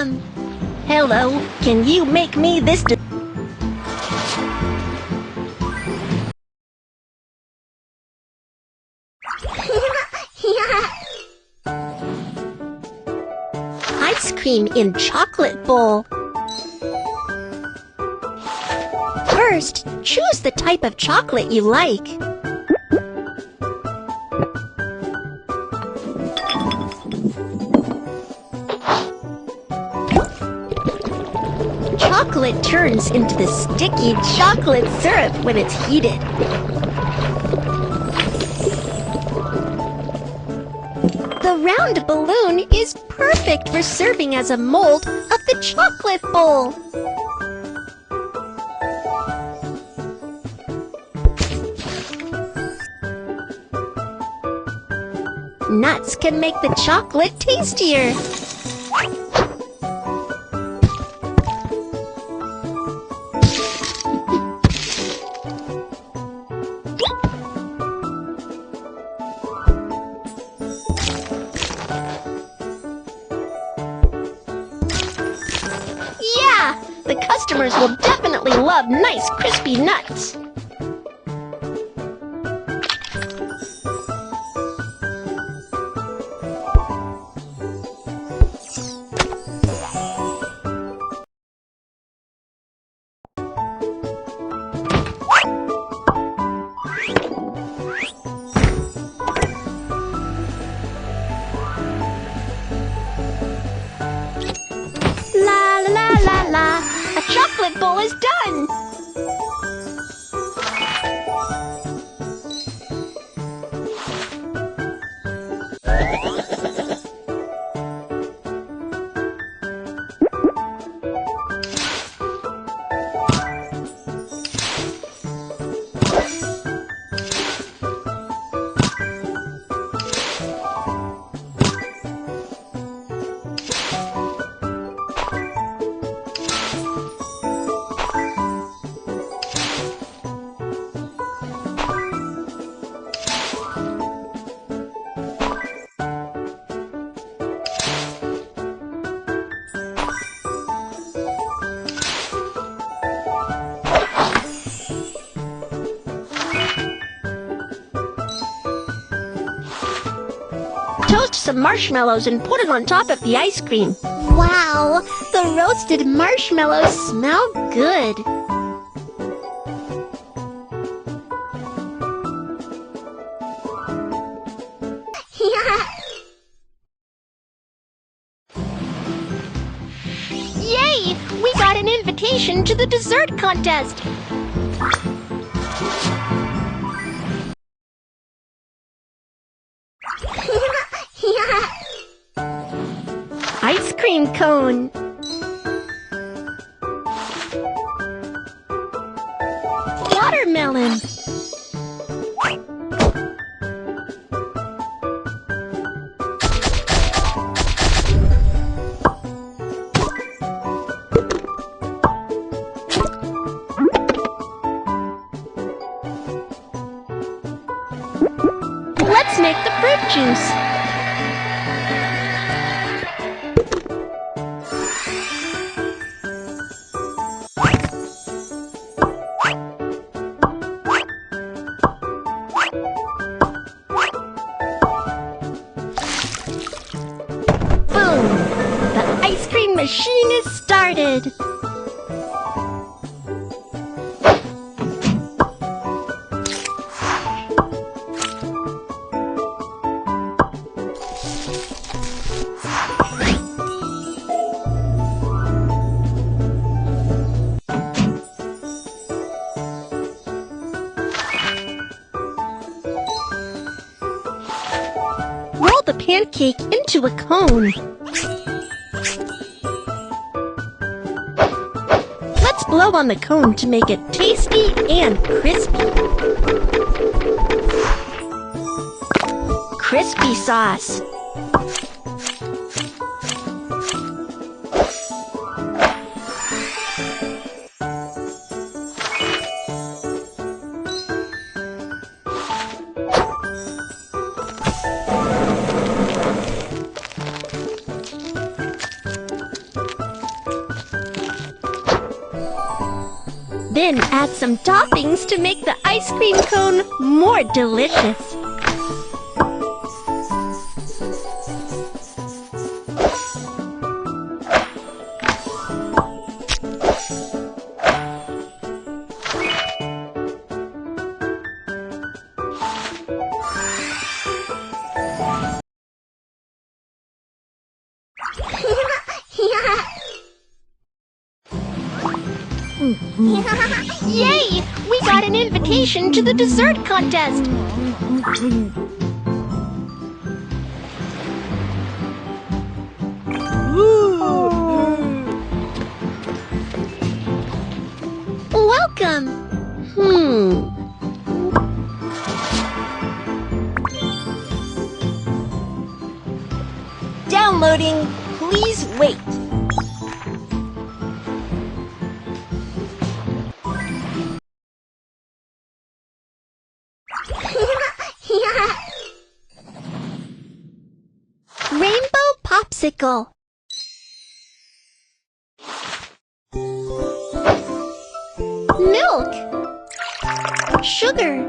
Hello, can you make me this? Ice cream in chocolate bowl. First, choose the type of chocolate you like. Chocolate turns into the sticky chocolate syrup when it's heated. The round balloon is perfect for serving as a mold of the chocolate bowl. Nuts can make the chocolate tastier. Yeah, the customers will definitely love nice crispy nuts. La la la la la, a chocolate bowl is done! Toast some marshmallows and put it on top of the ice cream. Wow, the roasted marshmallows smell good. Yay! We got an invitation to the dessert contest! Ice cream cone. Watermelon. Let's make the fruit juice. Boom! The ice cream machine is started. Roll the pancake into a cone. Let's blow on the cone to make it tasty and crispy. Crispy sauce. Then add some toppings to make the ice cream cone more delicious. Yay! We got an invitation to the dessert contest! Welcome! Downloading. Please wait. Rainbow Popsicle. Milk. Sugar.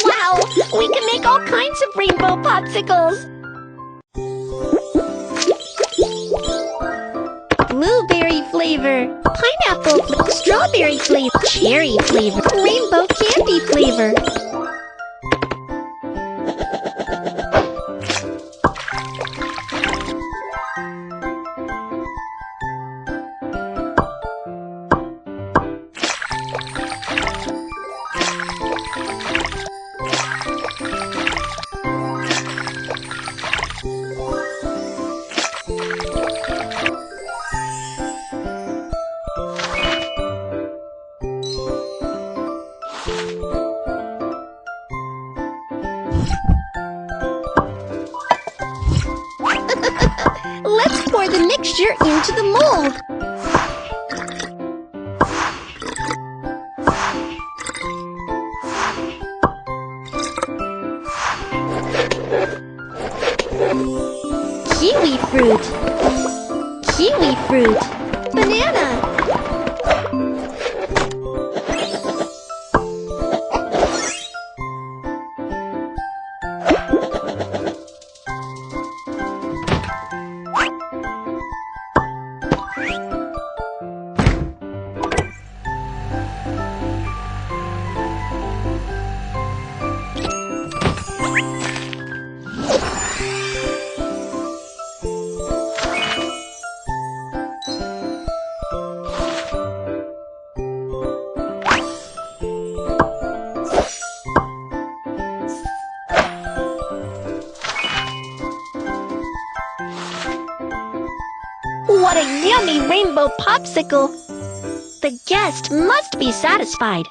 Wow! We can make all kinds of rainbow popsicles! Blueberry flavor, pineapple, strawberry flavor, cherry flavor, rainbow candy flavor. Let's pour the mixture into the mold. Kiwi fruit. Kiwi fruit. Banana. What a yummy rainbow popsicle! The guest must be satisfied.